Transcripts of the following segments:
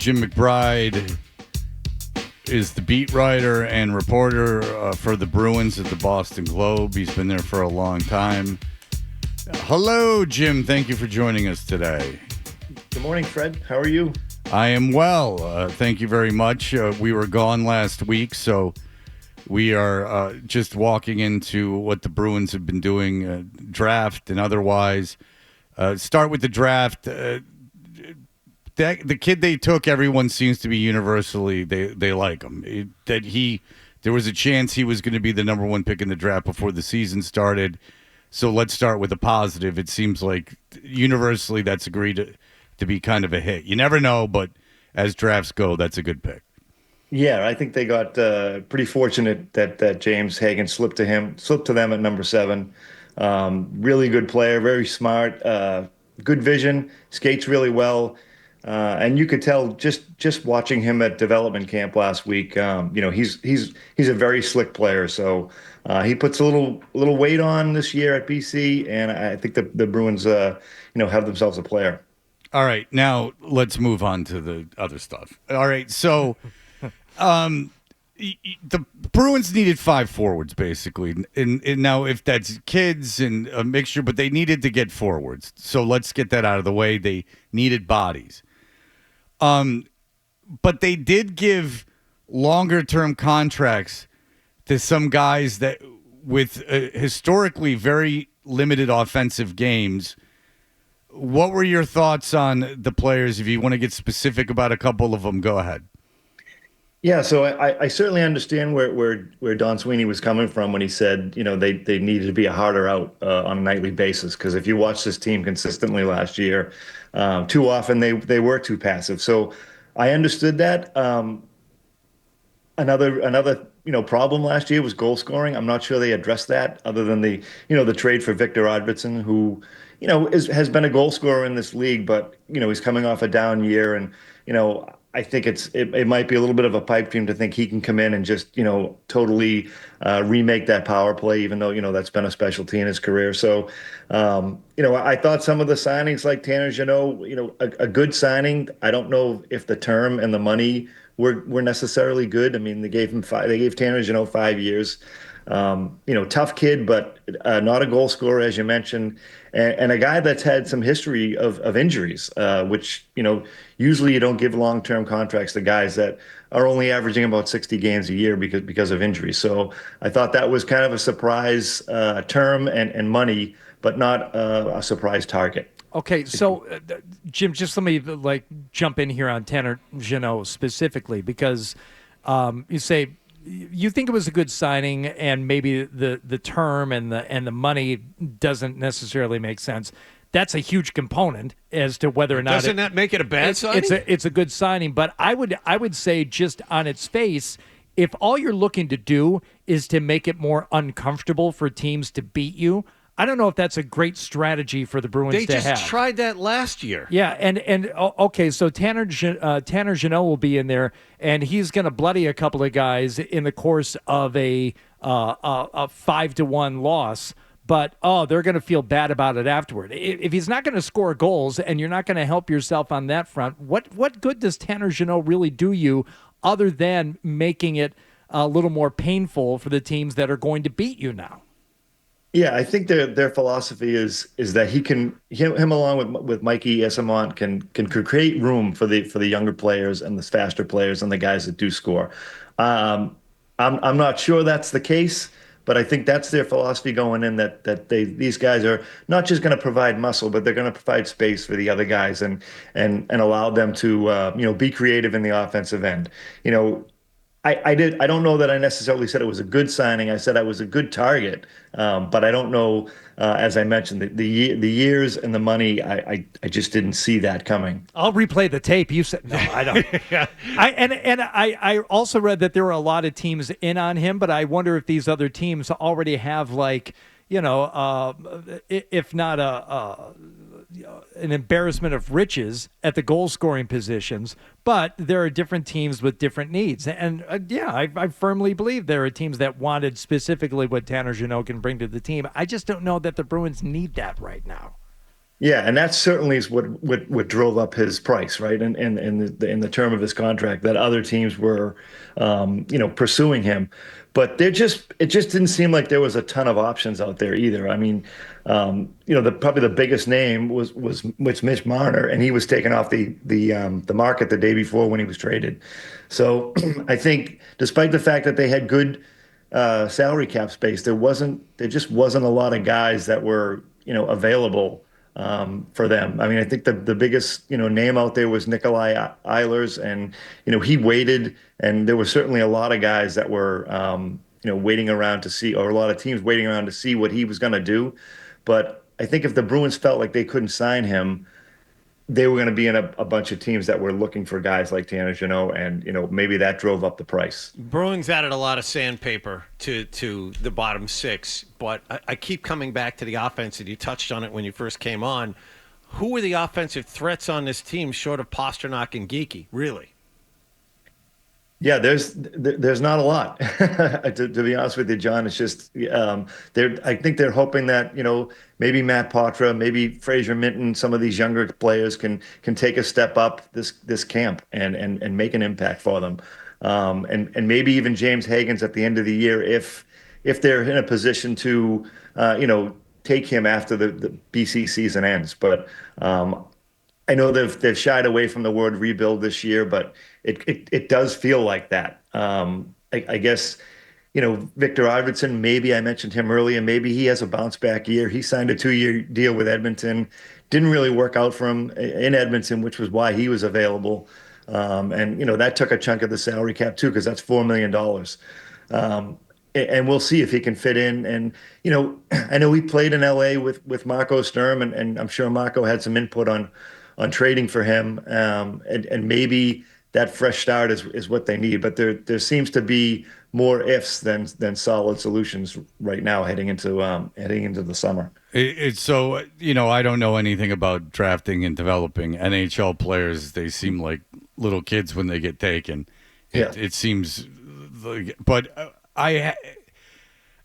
Jim McBride is the beat writer and reporter for the Bruins at the Boston Globe. He's been there for a long time. Hello, Jim. Thank you for joining us today. Good morning, Fred. How are you? I am well. Thank you very much. We were gone last week, so we are just walking into what the Bruins have been doing, draft and otherwise. Start with the draft. The kid they took, everyone seems to be universally they like him. There was a chance he was going to be the number one pick in the draft before the season started. So let's start with a positive. It seems like universally that's agreed to be kind of a hit. You never know, but as drafts go, that's a good pick. Yeah, I think they got pretty fortunate that James Hagan slipped to them at number 7. Really good player, very smart, good vision, skates really well. And you could tell just watching him at development camp last week. He's a very slick player. So he puts a little weight on this year at BC, and I think the Bruins have themselves a player. All right, now let's move on to the other stuff. All right, so the Bruins needed 5 forwards basically, and now if that's kids and a mixture, but they needed to get forwards. So let's get that out of the way. They needed bodies. But they did give longer-term contracts to some guys that with historically very limited offensive games. What were your thoughts on the players? If you want to get specific about a couple of them, go ahead. Yeah, so I certainly understand where Don Sweeney was coming from when he said, they needed to be a harder out on a nightly basis. Because if you watch this team consistently last year, too often they were too passive. So I understood that. Another problem last year was goal scoring. I'm not sure they addressed that, other than the trade for Victor Arvidsson, who has been a goal scorer in this league, but he's coming off a down year, and I think it might be a little bit of a pipe dream to think he can come in and just totally remake that power play, even though that's been a specialty in his career. So I thought some of the signings like Tanner Jano, a good signing. I don't know if the term and the money were necessarily good. I mean, they gave Tanner Jano 5 years. Tough kid, but not a goal scorer, as you mentioned, and a guy that's had some history of injuries, which, usually you don't give long-term contracts to guys that are only averaging about 60 games a year because of injuries. So I thought that was kind of a surprise term and money, but not a surprise target. Okay, so Jim, just let me jump in here on Tanner Jano specifically, because you say you think it was a good signing, and maybe the term and the money doesn't necessarily make sense. That's a huge component as to whether or not doesn't that make it a bad signing? It's a good signing, but I would say just on its face, if all you're looking to do is to make it more uncomfortable for teams to beat you, I don't know if that's a great strategy for the Bruins to have. They just tried that last year. Yeah, and okay, so Tanner Jano will be in there, and he's going to bloody a couple of guys in the course of a 5-1 loss. But they're going to feel bad about it afterward. If he's not going to score goals and you're not going to help yourself on that front, what good does Tanner Jano really do you, other than making it a little more painful for the teams that are going to beat you now? Yeah, I think their philosophy is that him along with Mikey Esamont can create room for the younger players and the faster players and the guys that do score. I'm not sure that's the case, but I think that's their philosophy going in, that these guys are not just going to provide muscle, but they're going to provide space for the other guys and allow them to be creative in the offensive end. I don't know that I necessarily said it was a good signing. I said I was a good target, but I don't know. As I mentioned, the years and the money, I just didn't see that coming. I'll replay the tape. You said no, I don't. Yeah. I also read that there were a lot of teams in on him, but I wonder if these other teams already have if not an embarrassment of riches at the goal scoring positions, but there are different teams with different needs. And I firmly believe there are teams that wanted specifically what Tanner Jano can bring to the team. I just don't know that the Bruins need that right now. Yeah, and that certainly is what drove up his price, right? And in the term of his contract, that other teams were, pursuing him, but it just didn't seem like there was a ton of options out there either. I mean, the probably the biggest name was Mitch Marner, and he was taken off the market the day before when he was traded. So I think, despite the fact that they had good salary cap space, there just wasn't a lot of guys that were available for them. I mean, I think the biggest name out there was Nikolai Ehlers, and he waited, and there were certainly a lot of guys that were waiting around to see, or a lot of teams waiting around to see what he was going to do. But I think if the Bruins felt like they couldn't sign him, they were going to be in a bunch of teams that were looking for guys like Tanner Jano, and maybe that drove up the price. Bruins added a lot of sandpaper to the bottom six, but I keep coming back to the offense, and you touched on it when you first came on. Who are the offensive threats on this team short of Pasternak and Geeky, really? Yeah, there's not a lot to be honest with you, John. It's just I think they're hoping that maybe Matt Poitras, maybe Fraser Minton, some of these younger players can take a step up this camp and make an impact for them, and maybe even James Hagens at the end of the year if they're in a position to take him after the BC season ends, but. I know they've shied away from the word rebuild this year, but it does feel like that. I guess Victor Arvidsson. Maybe I mentioned him earlier. Maybe he has a bounce back year. He signed a 2-year deal with Edmonton. Didn't really work out for him in Edmonton, which was why he was available. And that took a chunk of the salary cap too, because that's $4 million. And we'll see if he can fit in. And I know he played in LA with Marco Sturm, and I'm sure Marco had some input on trading for him, and maybe that fresh start is what they need. But there seems to be more ifs than solid solutions right now heading into the summer. It's so, I don't know anything about drafting and developing NHL players. They seem like little kids when they get taken. Yeah. It seems like, but I'd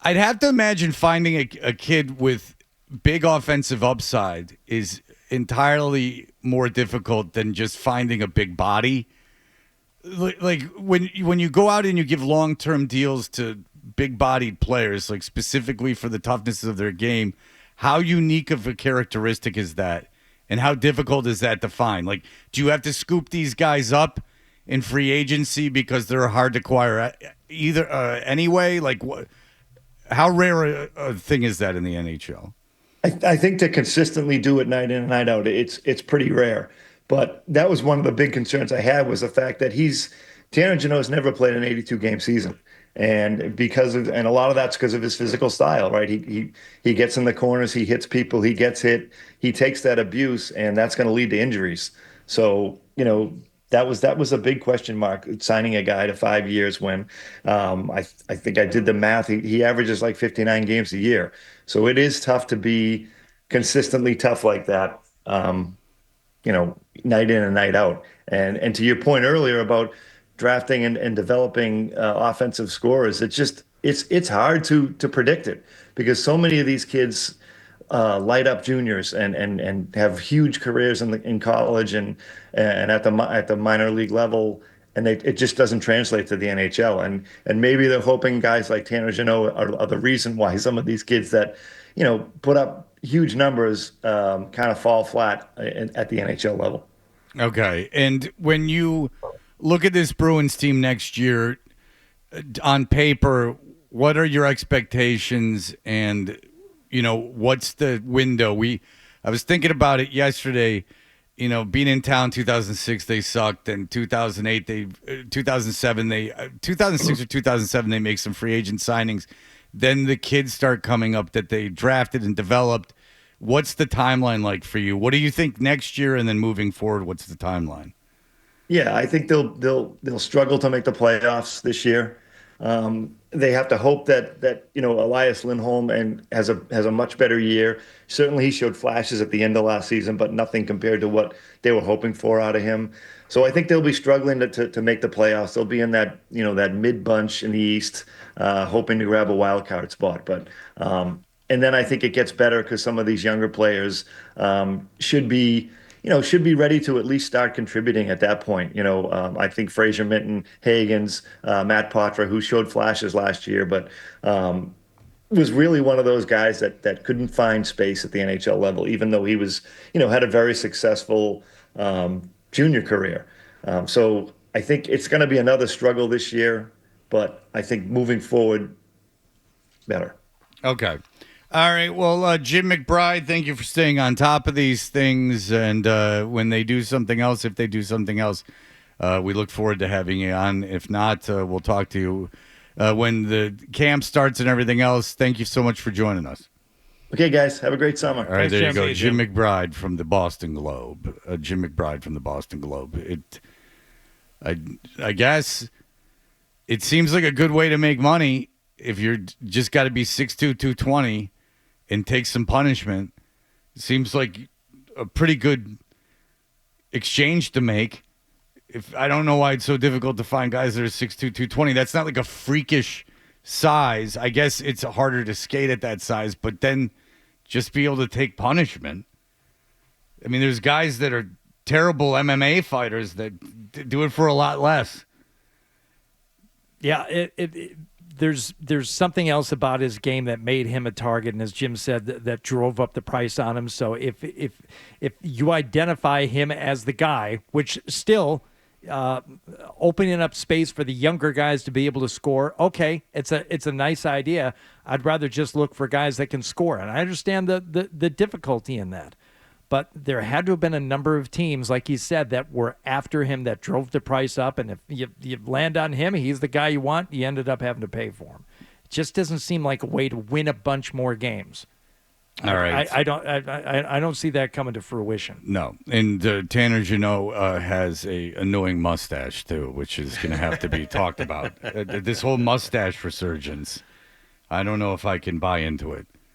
have to imagine finding a kid with big offensive upside is entirely more difficult than just finding a big body. Like when you go out and you give long-term deals to big-bodied players, like specifically for the toughness of their game, how unique of a characteristic is that, and how difficult is that to find? Like, do you have to scoop these guys up in free agency because they're hard to acquire either anyway? Like, what? How rare a thing is that in the NHL? I think to consistently do it night in and night out, it's pretty rare. But that was one of the big concerns I had, was the fact that Tanner Jeannot's never played an 82 game season. And a lot of that's because of his physical style, right? He gets in the corners, he hits people, he gets hit, he takes that abuse, and that's going to lead to injuries. So, that was a big question mark, signing a guy to 5 years when I think I did the math. He averages like 59 games a year. So it is tough to be consistently tough like that, night in and night out. And to your point earlier about drafting and developing offensive scorers, it's hard to predict it, because so many of these kids light up juniors and have huge careers in college and at the minor league level, and it just doesn't translate to the NHL. And maybe they're hoping guys like Tanner Jeannot are the reason why some of these kids that put up huge numbers kind of fall flat at the NHL level. Okay, and when you look at this Bruins team next year, on paper, what are your expectations, and what's the window? I was thinking about it yesterday. Being in town, 2006 they sucked, and 2008 2007 2006 or 2007 they make some free agent signings. Then the kids start coming up that they drafted and developed. What's the timeline like for you? What do you think next year, and then moving forward, what's the timeline? Yeah, I think they'll struggle to make the playoffs this year. They have to hope that Elias Lindholm has a much better year. Certainly, he showed flashes at the end of last season, but nothing compared to what they were hoping for out of him. So I think they'll be struggling to make the playoffs. They'll be in that mid bunch in the East, hoping to grab a wild card spot. But and then I think it gets better because some of these younger players should be, should be ready to at least start contributing at that point. I think Fraser Minton, Hagens, Matt Poitras, who showed flashes last year, but was really one of those guys that couldn't find space at the NHL level, even though he was, had a very successful junior career. So I think it's going to be another struggle this year, but I think moving forward, better. Okay. All right. Well, Jim McBride, thank you for staying on top of these things. And when they do something else, if they do something else, we look forward to having you on. If not, we'll talk to you when the camp starts and everything else. Thank you so much for joining us. Okay, guys. Have a great summer. All right, Thanks, there you Jim. go. See you, Jim Jim. McBride from the Boston Globe. Jim McBride from the Boston Globe. I guess it seems like a good way to make money if you're just got to be 6'2", 220 and take some punishment. It seems like a pretty good exchange to make. I don't know why it's so difficult to find guys that are 6'2", 220. That's not like a freakish size. I guess it's harder to skate at that size, but then just be able to take punishment. I mean, there's guys that are terrible MMA fighters that do it for a lot less. Yeah, there's something else about his game that made him a target, and as Jim said, that drove up the price on him. So if you identify him as the guy, which still opening up space for the younger guys to be able to score, okay, it's a nice idea. I'd rather just look for guys that can score, and I understand the difficulty in that. But there had to have been a number of teams, like he said, that were after him, that drove the price up. And if you land on him, he's the guy you want, you ended up having to pay for him. It just doesn't seem like a way to win a bunch more games. All right. I don't see that coming to fruition. No. And Tanner Jano has a annoying mustache, too, which is going to have to be talked about. This whole mustache resurgence, I don't know if I can buy into it.